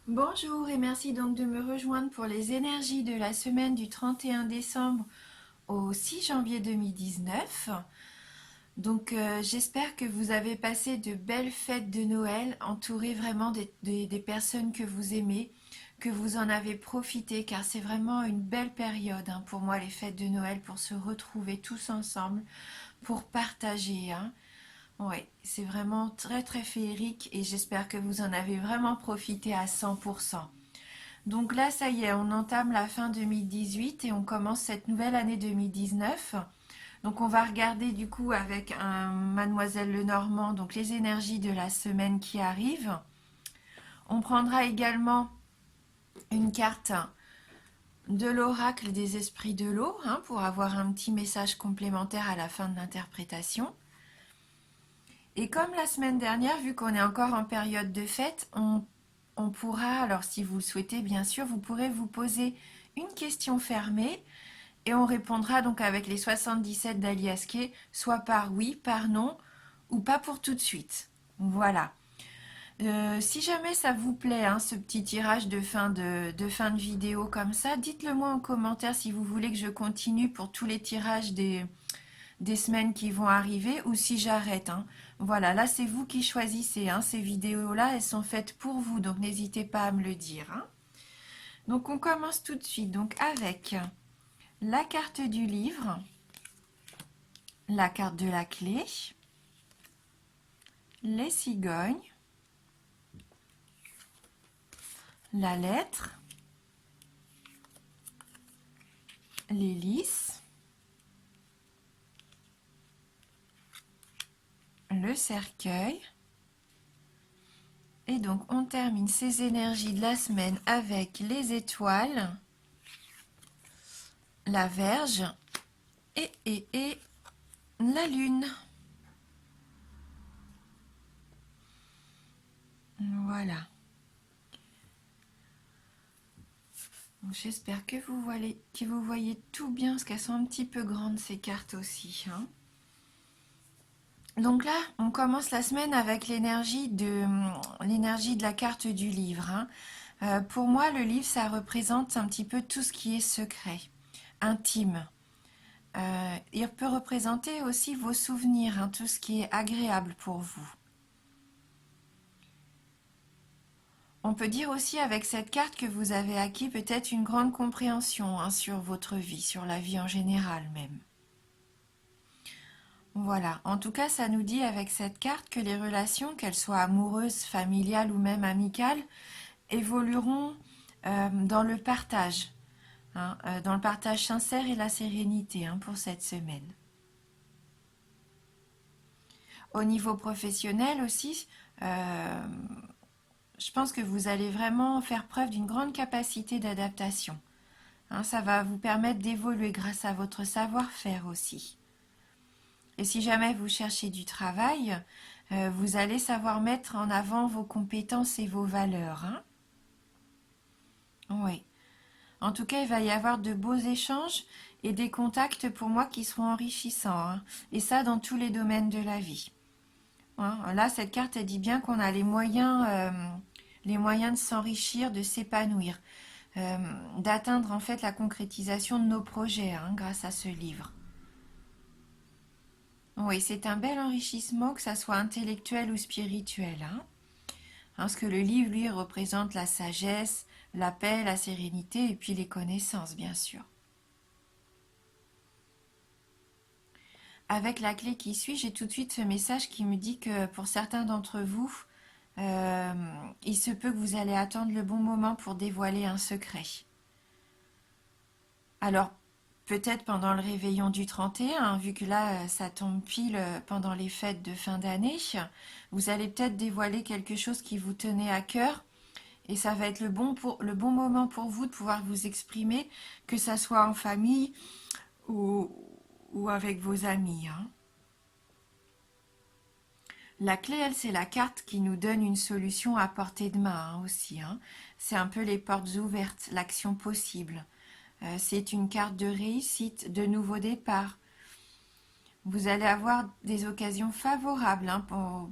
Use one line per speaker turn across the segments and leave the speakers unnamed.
Bonjour et merci donc de me rejoindre pour les énergies de la semaine du 31 décembre au 6 janvier 2019. J'espère que vous avez passé de belles fêtes de Noël, entourées vraiment des personnes que vous aimez, que vous en avez profité, car c'est vraiment une belle période pour moi, les fêtes de Noël, pour se retrouver tous ensemble, pour partager. Ouais, c'est vraiment très très féerique et j'espère que vous en avez vraiment profité à 100%. Donc là, ça y est, on entame la fin 2018 et on commence cette nouvelle année 2019. Donc on va regarder du coup avec un Mademoiselle Lenormand, donc les énergies de la semaine qui arrive. On prendra également une carte de l'oracle des esprits de l'eau pour avoir un petit message complémentaire à la fin de l'interprétation. Et comme la semaine dernière, vu qu'on est encore en période de fête, on pourra, alors si vous le souhaitez bien sûr, vous pourrez vous poser une question fermée et on répondra donc avec les 77 d'Alias Kay, soit par oui, par non ou pas pour tout de suite. Voilà. Si jamais ça vous plaît, ce petit tirage de fin de vidéo comme ça, dites-le moi en commentaire si vous voulez que je continue pour tous les tirages des semaines qui vont arriver ou si j'arrête. Voilà, là c'est vous qui choisissez. Ces vidéos-là, elles sont faites pour vous, donc n'hésitez pas à me le dire. Donc on commence tout de suite donc avec la carte du livre, la carte de la clé, les cigognes, la lettre, les lys, le cercueil. Et donc on termine ces énergies de la semaine avec les étoiles, la Vierge et la Lune. Voilà. J'espère que vous voyez tout bien, parce qu'elles sont un petit peu grandes ces cartes aussi. Donc là, on commence la semaine avec l'énergie de la carte du livre. Pour moi, le livre, ça représente un petit peu tout ce qui est secret, intime. Il peut représenter aussi vos souvenirs, tout ce qui est agréable pour vous. On peut dire aussi avec cette carte que vous avez acquis peut-être une grande compréhension sur votre vie, sur la vie en général même. Voilà, en tout cas, ça nous dit avec cette carte que les relations, qu'elles soient amoureuses, familiales ou même amicales, évolueront dans le partage, dans le partage sincère et la sérénité pour cette semaine. Au niveau professionnel aussi, je pense que vous allez vraiment faire preuve d'une grande capacité d'adaptation. Ça va vous permettre d'évoluer grâce à votre savoir-faire aussi. Et si jamais vous cherchez du travail, vous allez savoir mettre en avant vos compétences et vos valeurs. Oui. En tout cas, il va y avoir de beaux échanges et des contacts pour moi qui seront enrichissants. Et ça, dans tous les domaines de la vie. Là, cette carte, elle dit bien qu'on a les moyens de s'enrichir, de s'épanouir, d'atteindre en fait la concrétisation de nos projets grâce à ce livre. Oui, c'est un bel enrichissement, que ça soit intellectuel ou spirituel. Parce que le livre, lui, représente la sagesse, la paix, la sérénité et puis les connaissances, bien sûr. Avec la clé qui suit, j'ai tout de suite ce message qui me dit que pour certains d'entre vous, il se peut que vous allez attendre le bon moment pour dévoiler un secret. Alors, peut-être pendant le réveillon du 31, vu que là, ça tombe pile pendant les fêtes de fin d'année, vous allez peut-être dévoiler quelque chose qui vous tenait à cœur et ça va être le bon moment pour vous de pouvoir vous exprimer, que ça soit en famille ou avec vos amis. La clé, elle, c'est la carte qui nous donne une solution à portée de main aussi. C'est un peu les portes ouvertes, l'action possible. C'est une carte de réussite, de nouveau départ. Vous allez avoir des occasions favorables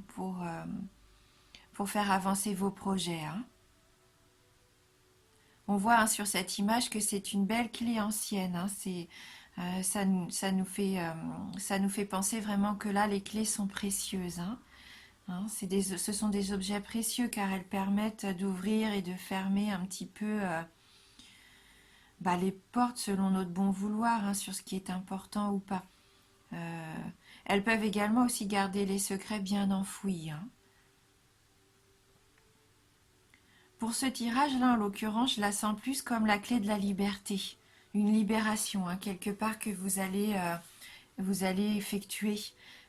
pour faire avancer vos projets. On voit hein, sur cette image que c'est une belle clé ancienne. Hein, ça nous fait penser vraiment que là, les clés sont précieuses. Hein. Hein, ce sont des objets précieux car elles permettent d'ouvrir et de fermer un petit peu les portes selon notre bon vouloir hein, sur ce qui est important ou pas. Euh, Elles peuvent également aussi garder les secrets bien enfouis. Hein. Pour ce tirage-là, en l'occurrence, je la sens plus comme la clé de la liberté. Une libération, hein, quelque part que vous allez effectuer.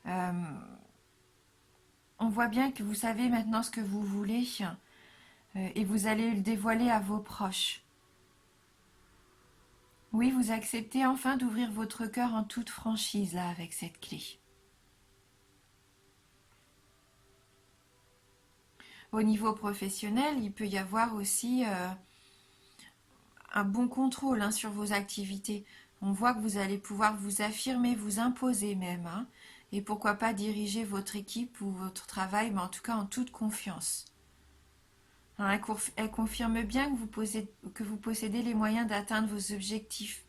Euh, on voit bien que vous savez maintenant ce que vous voulez et vous allez le dévoiler à vos proches. Oui, vous acceptez enfin d'ouvrir votre cœur en toute franchise là avec cette clé. Au niveau professionnel, il peut y avoir aussi un bon contrôle hein, sur vos activités. On voit que vous allez pouvoir vous affirmer, vous imposer même, hein, et pourquoi pas diriger votre équipe ou votre travail, mais en tout cas en toute confiance. Hein, elle confirme bien que vous possédez les moyens d'atteindre vos objectifs,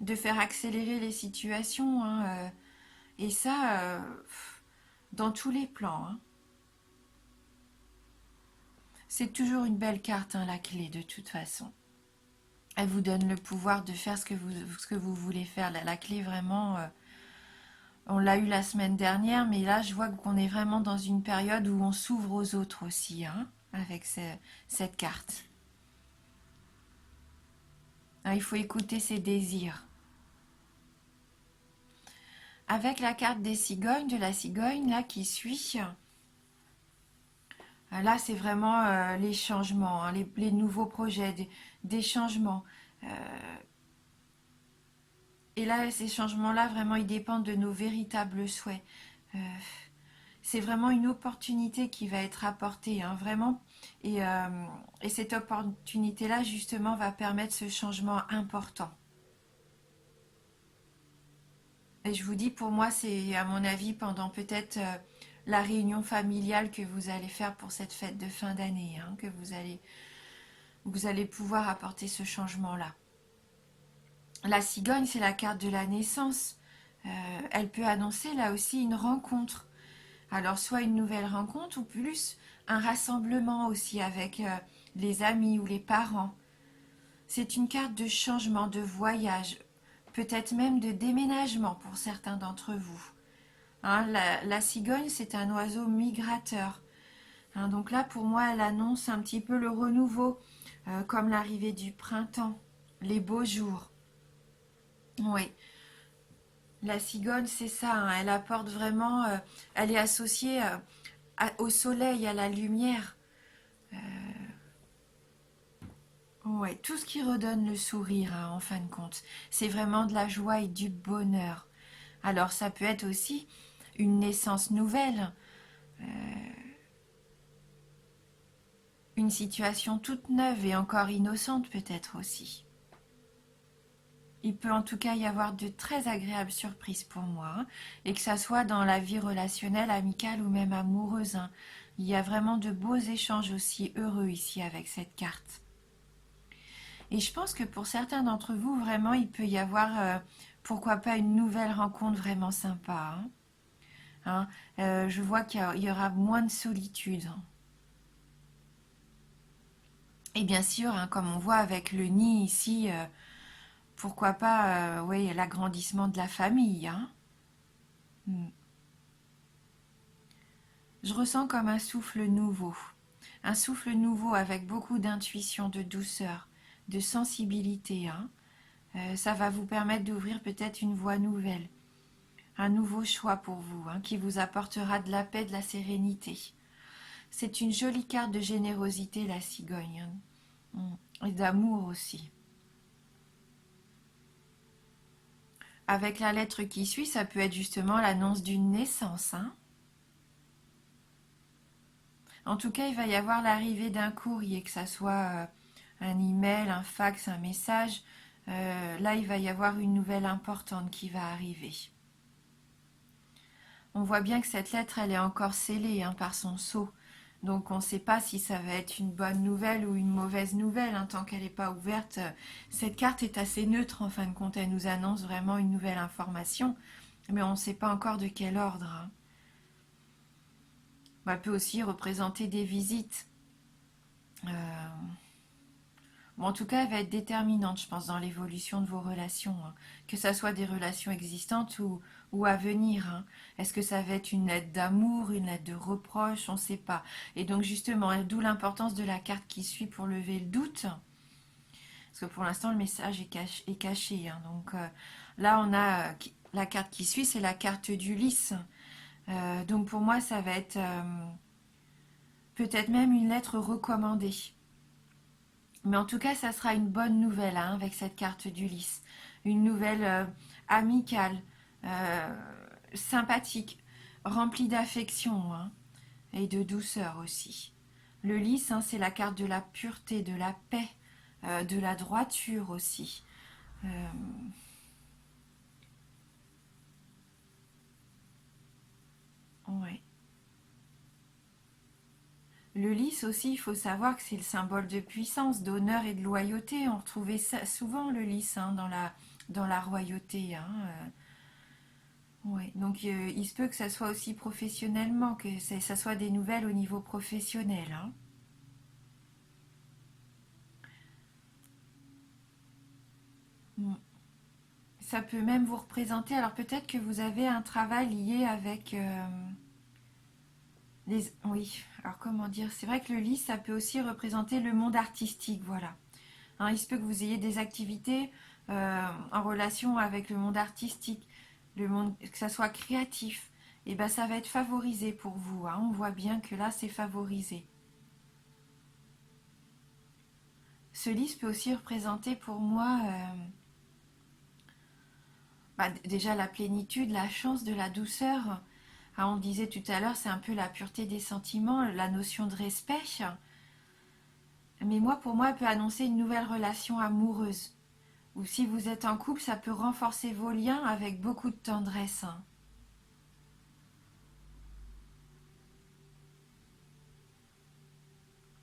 de faire accélérer les situations, hein, et ça, dans tous les plans. Hein. C'est toujours une belle carte, hein, la clé, de toute façon. Elle vous donne le pouvoir de faire ce que vous voulez faire. La clé, vraiment, on l'a eu la semaine dernière, mais là, je vois qu'on est vraiment dans une période où on s'ouvre aux autres aussi, hein, avec cette carte. Hein, il faut écouter ses désirs. Avec la carte des cigognes, de la cigogne, là, qui suit, là, c'est vraiment les changements, hein, les nouveaux projets, des changements. Et là, ces changements-là, vraiment, ils dépendent de nos véritables souhaits. Euh, c'est vraiment une opportunité qui va être apportée, hein, vraiment. Et cette opportunité-là, justement, va permettre ce changement important. Et je vous dis, pour moi, c'est, à mon avis, pendant peut-être la réunion familiale que vous allez faire pour cette fête de fin d'année, hein, que vous allez pouvoir apporter ce changement-là. La cigogne, c'est la carte de la naissance. Elle peut annoncer là aussi une rencontre. Alors soit une nouvelle rencontre ou plus un rassemblement aussi avec les amis ou les parents. C'est une carte de changement, de voyage, peut-être même de déménagement pour certains d'entre vous. Hein, la cigogne, c'est un oiseau migrateur. Hein, donc là, pour moi, elle annonce un petit peu le renouveau, comme l'arrivée du printemps, les beaux jours. Oui, la cigogne, c'est ça, hein, elle apporte vraiment, elle est associée au soleil, à la lumière. Ouais, tout ce qui redonne le sourire, hein, en fin de compte. C'est vraiment de la joie et du bonheur. Alors ça peut être aussi une naissance nouvelle, une situation toute neuve et encore innocente peut-être aussi. Il peut en tout cas y avoir de très agréables surprises pour moi, hein, et que ça soit dans la vie relationnelle, amicale ou même amoureuse. Hein. Il y a vraiment de beaux échanges aussi heureux ici avec cette carte. Et je pense que pour certains d'entre vous, vraiment, il peut y avoir, pourquoi pas, une nouvelle rencontre vraiment sympa. Hein. Hein, je vois qu'il y aura moins de solitude. Hein. Et bien sûr, hein, comme on voit avec le nid ici, pourquoi pas, oui, l'agrandissement de la famille. Hein. Mm. Je ressens comme un souffle nouveau avec beaucoup d'intuition, de douceur, de sensibilité. Hein. Ça va vous permettre d'ouvrir peut-être une voie nouvelle, un nouveau choix pour vous, hein, qui vous apportera de la paix, de la sérénité. C'est une jolie carte de générosité, la cigogne, hein, et d'amour aussi. Avec la lettre qui suit, ça peut être justement l'annonce d'une naissance. Hein. En tout cas, il va y avoir l'arrivée d'un courrier, que ça soit un email, un fax, un message. Là, il va y avoir une nouvelle importante qui va arriver. On voit bien que cette lettre, elle est encore scellée hein, par son sceau. Donc on ne sait pas si ça va être une bonne nouvelle ou une mauvaise nouvelle, hein, tant qu'elle n'est pas ouverte. Cette carte est assez neutre en fin de compte, elle nous annonce vraiment une nouvelle information, mais on ne sait pas encore de quel ordre, hein. Elle peut aussi représenter des visites. Euh, Bon, en tout cas, elle va être déterminante, je pense, dans l'évolution de vos relations, hein. Que ça soit des relations existantes ou à venir, hein. Est-ce que ça va être une lettre d'amour, une lettre de reproche, on ne sait pas. Et donc justement, d'où l'importance de la carte qui suit pour lever le doute. Parce que pour l'instant, le message est caché, hein. Donc là, on a la carte qui suit, c'est la carte d'Ulysse. Donc pour moi, ça va être peut-être même une lettre recommandée. Mais en tout cas, ça sera une bonne nouvelle, hein, avec cette carte d'Ulysse. Une nouvelle amicale, euh, sympathique, remplie d'affection, hein, et de douceur aussi. Le lys, hein, c'est la carte de la pureté, de la paix, de la droiture aussi. Euh, ouais. Le lys aussi, il faut savoir que c'est le symbole de puissance, d'honneur et de loyauté. On retrouvait ça souvent le lys, hein, dans la royauté, hein. Ouais, donc il se peut que ça soit aussi professionnellement, que ça soit des nouvelles au niveau professionnel, hein. Mm. Ça peut même vous représenter, alors peut-être que vous avez un travail lié avec les... Oui, alors comment dire? C'est vrai que le lys, ça peut aussi représenter le monde artistique, voilà. Hein, il se peut que vous ayez des activités en relation avec le monde artistique, le monde, que ça soit créatif. Et ben ça va être favorisé pour vous, hein. On voit bien que là, c'est favorisé. Ce lys peut aussi représenter pour moi déjà la plénitude, la chance de la douceur. Ah, on disait tout à l'heure, c'est un peu la pureté des sentiments, la notion de respect. Mais moi, pour moi, elle peut annoncer une nouvelle relation amoureuse. Ou si vous êtes en couple, ça peut renforcer vos liens avec beaucoup de tendresse, hein.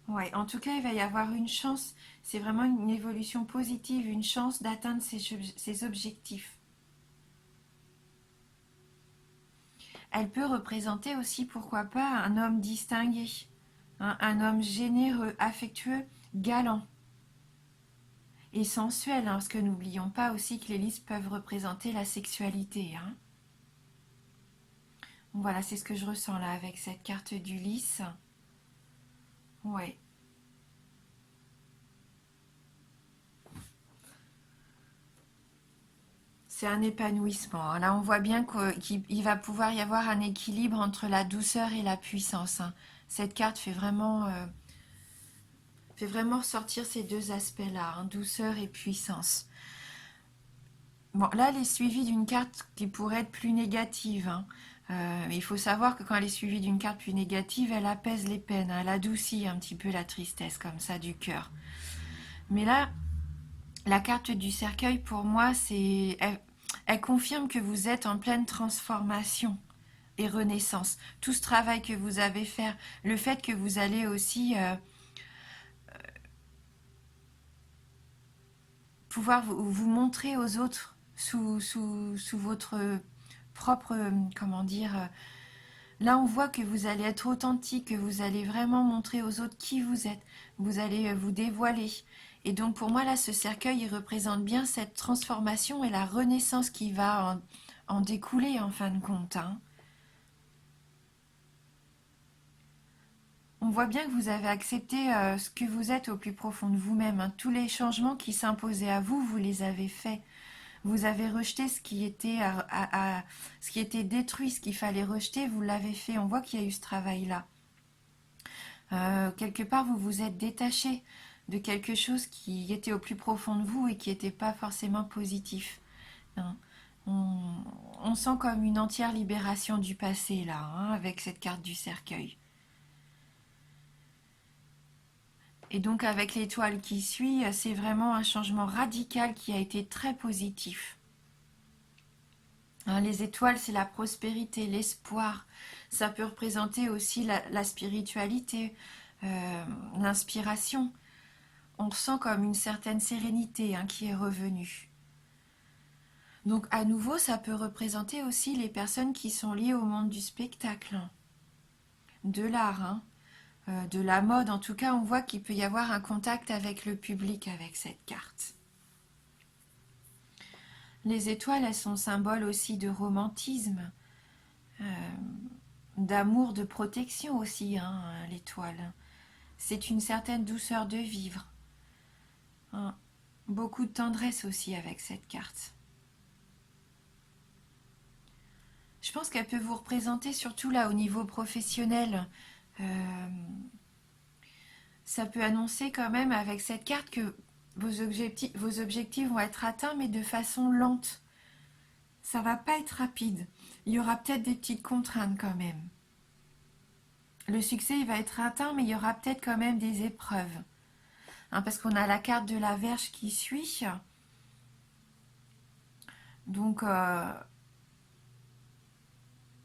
Ouais, en tout cas, il va y avoir une chance. C'est vraiment une évolution positive, une chance d'atteindre ses objectifs. Elle peut représenter aussi, pourquoi pas, un homme distingué, hein, un homme généreux, affectueux, galant et sensuel, hein, parce que n'oublions pas aussi que les lys peuvent représenter la sexualité, hein. Voilà, c'est ce que je ressens là avec cette carte du lys. Ouais, c'est un épanouissement, hein. Là, on voit bien qu'il va pouvoir y avoir un équilibre entre la douceur et la puissance, hein. Cette carte fait vraiment ressortir ces deux aspects-là, hein, douceur et puissance. Bon, là, elle est suivie d'une carte qui pourrait être plus négative, hein. Il faut savoir que quand elle est suivie d'une carte plus négative, elle apaise les peines, hein, elle adoucit un petit peu la tristesse comme ça du cœur. Mais là, la carte du cercueil, pour moi, elle confirme que vous êtes en pleine transformation et renaissance. Tout ce travail que vous avez fait, le fait que vous allez aussi pouvoir vous montrer aux autres sous votre propre, comment dire, là on voit que vous allez être authentique, que vous allez vraiment montrer aux autres qui vous êtes, vous allez vous dévoiler. Et donc pour moi là, ce cercueil, il représente bien cette transformation et la renaissance qui va en découler en fin de compte, hein. On voit bien que vous avez accepté ce que vous êtes au plus profond de vous-même, hein. Tous les changements qui s'imposaient à vous, vous les avez faits. Vous avez rejeté ce qui était détruit, ce qu'il fallait rejeter, vous l'avez fait. On voit qu'il y a eu ce travail-là. Quelque part, vous vous êtes détaché de quelque chose qui était au plus profond de vous et qui n'était pas forcément positif, hein. On, on sent comme une entière libération du passé là, hein, avec cette carte du cercueil. Et donc avec l'étoile qui suit, c'est vraiment un changement radical qui a été très positif. Hein, les étoiles, c'est la prospérité, l'espoir. Ça peut représenter aussi la spiritualité, l'inspiration. On ressent comme une certaine sérénité hein, qui est revenue. Donc à nouveau, ça peut représenter aussi les personnes qui sont liées au monde du spectacle, de l'art, hein, de la mode. En tout cas, on voit qu'il peut y avoir un contact avec le public avec cette carte. Les étoiles, elles sont symboles aussi de romantisme, d'amour, de protection aussi, hein, l'étoile. C'est une certaine douceur de vivre. Hein. Beaucoup de tendresse aussi avec cette carte. Je pense qu'elle peut vous représenter surtout là au niveau professionnel. Ça peut annoncer quand même avec cette carte que vos objectifs vont être atteints mais de façon lente. Ça va pas être rapide. Il y aura peut-être des petites contraintes quand même. Le succès il va être atteint mais il y aura peut-être quand même des épreuves. Hein, parce qu'on a la carte de la Vierge qui suit. Donc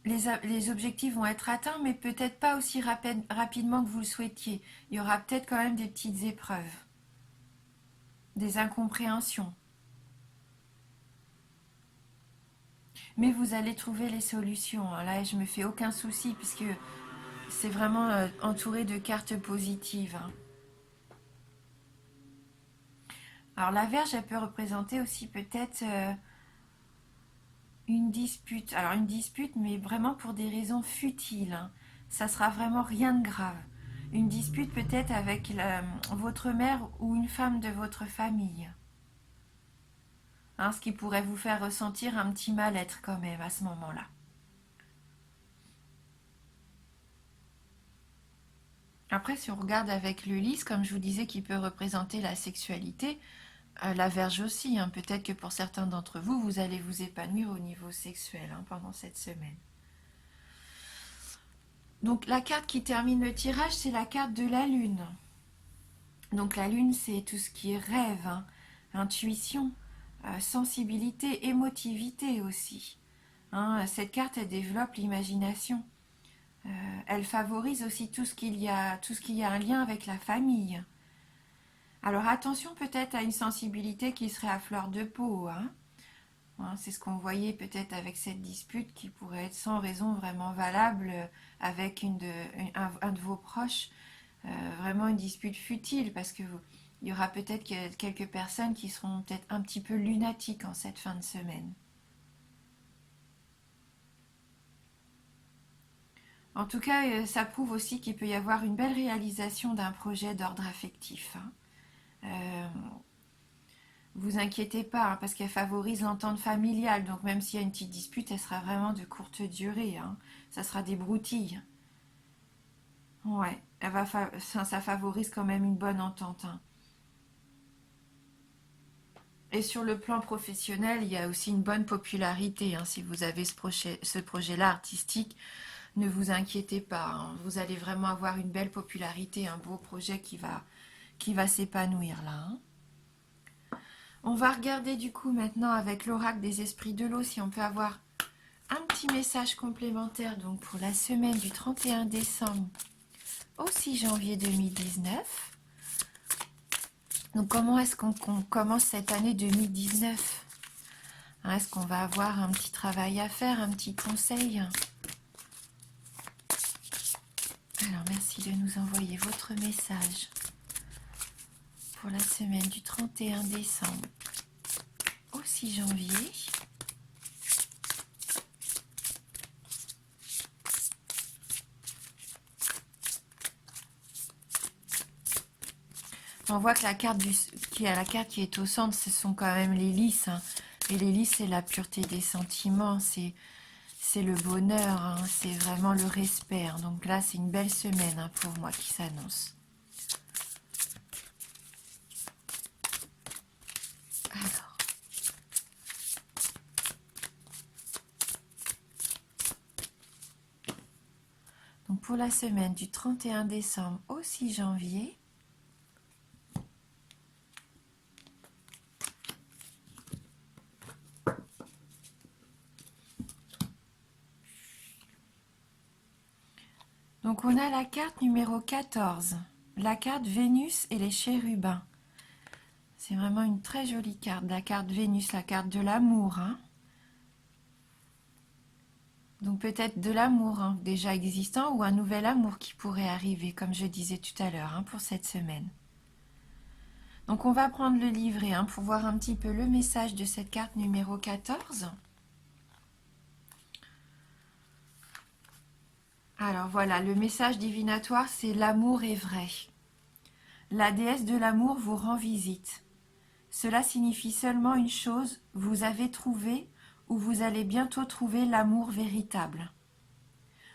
les objectifs vont être atteints, mais peut-être pas aussi rapidement que vous le souhaitiez. Il y aura peut-être quand même des petites épreuves, des incompréhensions. Mais vous allez trouver les solutions. Là, je me fais aucun souci puisque c'est vraiment entouré de cartes positives. Alors la Vierge, elle peut représenter aussi peut-être une dispute. Alors une dispute, mais vraiment pour des raisons futiles. Ça sera vraiment rien de grave. Une dispute peut-être avec votre mère ou une femme de votre famille. Hein, ce qui pourrait vous faire ressentir un petit mal-être quand même à ce moment-là. Après, si on regarde avec le lys, comme je vous disais, qui peut représenter la sexualité, la Vierge aussi, hein, peut-être que pour certains d'entre vous, vous allez vous épanouir au niveau sexuel hein, pendant cette semaine. Donc la carte qui termine le tirage, c'est la carte de la Lune. Donc la Lune, c'est tout ce qui est rêve, hein, intuition, sensibilité, émotivité aussi. Hein, cette carte, elle développe l'imagination. Elle favorise aussi tout ce qu'il y a un lien avec la famille. Alors attention peut-être à une sensibilité qui serait à fleur de peau. Hein. C'est ce qu'on voyait peut-être avec cette dispute qui pourrait être sans raison vraiment valable avec un de vos proches. Vraiment une dispute futile parce que il y aura peut-être quelques personnes qui seront peut-être un petit peu lunatiques en cette fin de semaine. En tout cas, ça prouve aussi qu'il peut y avoir une belle réalisation d'un projet d'ordre affectif. Hein. Vous inquiétez pas, hein, parce qu'elle favorise l'entente familiale. Donc même s'il y a une petite dispute, elle sera vraiment de courte durée. Hein. Ça sera des broutilles. Ouais, ça favorise quand même une bonne entente. Hein. Et sur le plan professionnel, il y a aussi une bonne popularité. Hein. Si vous avez ce projet-là artistique, ne vous inquiétez pas. Hein. Vous allez vraiment avoir une belle popularité, un beau projet qui va s'épanouir là. Hein. On va regarder du coup maintenant avec l'oracle des esprits de l'eau si on peut avoir un petit message complémentaire donc pour la semaine du 31 décembre au 6 janvier 2019. Donc comment est-ce qu'on commence cette année 2019 ? Est-ce qu'on va avoir un petit travail à faire, un petit conseil ? Alors merci de nous envoyer votre message pour la semaine du 31 décembre au 6 janvier. On voit que la carte qui est au centre, ce sont quand même les lys. Hein. Et les lys, c'est la pureté des sentiments, c'est le bonheur, hein, c'est vraiment le respect. Hein. Donc là, c'est une belle semaine hein, pour moi qui s'annonce. Alors. Donc pour la semaine du 31 décembre au 6 janvier, Donc on a la carte numéro 14, la carte Vénus et les chérubins. C'est vraiment une très jolie carte, la carte Vénus, la carte de l'amour, hein. Donc peut-être de l'amour, hein, déjà existant, ou un nouvel amour qui pourrait arriver, comme je disais tout à l'heure, hein, pour cette semaine. Donc on va prendre le livret, hein, pour voir un petit peu le message de cette carte numéro 14. Alors voilà, le message divinatoire, c'est l'amour est vrai. La déesse de l'amour vous rend visite. Cela signifie seulement une chose, vous avez trouvé ou vous allez bientôt trouver l'amour véritable.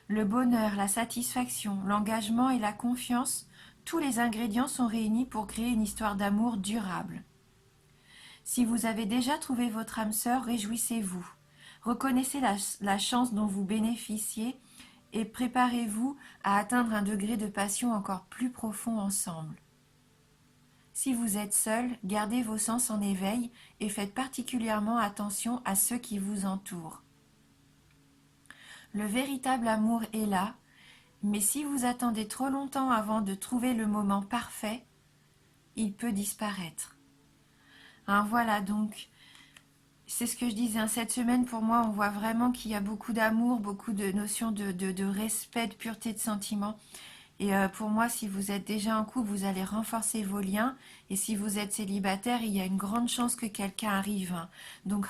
Le bonheur, la satisfaction, l'engagement et la confiance, tous les ingrédients sont réunis pour créer une histoire d'amour durable. Si vous avez déjà trouvé votre âme sœur, réjouissez-vous. Reconnaissez la chance dont vous bénéficiez et préparez-vous à atteindre un degré de passion encore plus profond ensemble. Si vous êtes seul, gardez vos sens en éveil et faites particulièrement attention à ceux qui vous entourent. Le véritable amour est là, mais si vous attendez trop longtemps avant de trouver le moment parfait, il peut disparaître. Hein, voilà, donc, c'est ce que je disais, hein, cette semaine, pour moi, on voit vraiment qu'il y a beaucoup d'amour, beaucoup de notions de respect, de pureté de sentiments. Et pour moi, si vous êtes déjà en couple, vous allez renforcer vos liens. Et si vous êtes célibataire, il y a une grande chance que quelqu'un arrive, hein. Donc,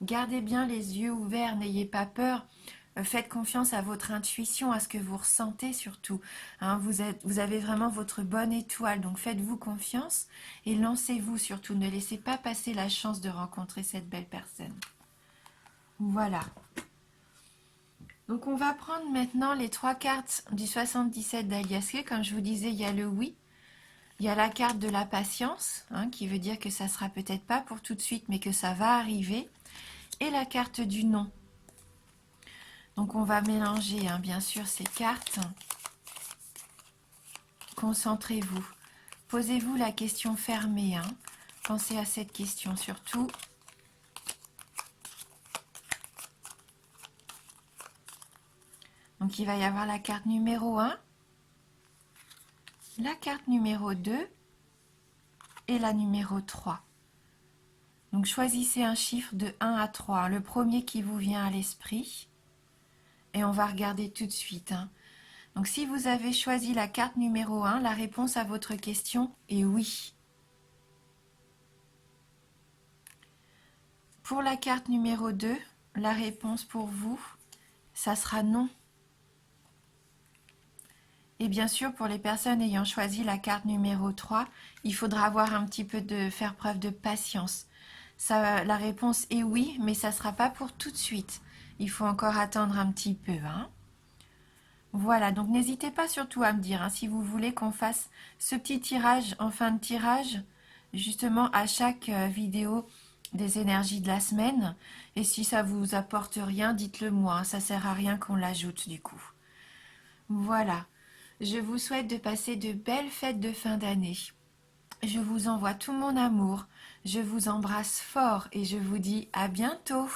gardez bien les yeux ouverts, n'ayez pas peur. Faites confiance à votre intuition, à ce que vous ressentez surtout, hein. Vous avez vraiment votre bonne étoile, donc faites-vous confiance et lancez-vous surtout. Ne laissez pas passer la chance de rencontrer cette belle personne. Voilà. Donc on va prendre maintenant les 3 cartes du 77 d'Alias Kay. Comme je vous disais, il y a le oui, il y a la carte de la patience, hein, qui veut dire que ça sera peut-être pas pour tout de suite, mais que ça va arriver, et la carte du non. Donc on va mélanger, hein, bien sûr, ces cartes. Concentrez-vous. Posez-vous la question fermée, hein. Pensez à cette question surtout. Donc il va y avoir la carte numéro 1, la carte numéro 2 et la numéro 3. Donc choisissez un chiffre de 1 à 3, hein, le premier qui vous vient à l'esprit. Et on va regarder tout de suite, hein. Donc si vous avez choisi la carte numéro 1, la réponse à votre question est oui. Pour la carte numéro 2, la réponse pour vous, ça sera non. Et bien sûr, pour les personnes ayant choisi la carte numéro 3, il faudra avoir un petit peu faire preuve de patience. Ça, la réponse est oui, mais ça ne sera pas pour tout de suite. Il faut encore attendre un petit peu, hein. Voilà, donc n'hésitez pas surtout à me dire, hein, si vous voulez qu'on fasse ce petit tirage en fin de tirage, justement à chaque vidéo des énergies de la semaine. Et si ça vous apporte rien, dites-le moi, hein, ça sert à rien qu'on l'ajoute du coup. Voilà, je vous souhaite de passer de belles fêtes de fin d'année. Je vous envoie tout mon amour, je vous embrasse fort et je vous dis à bientôt.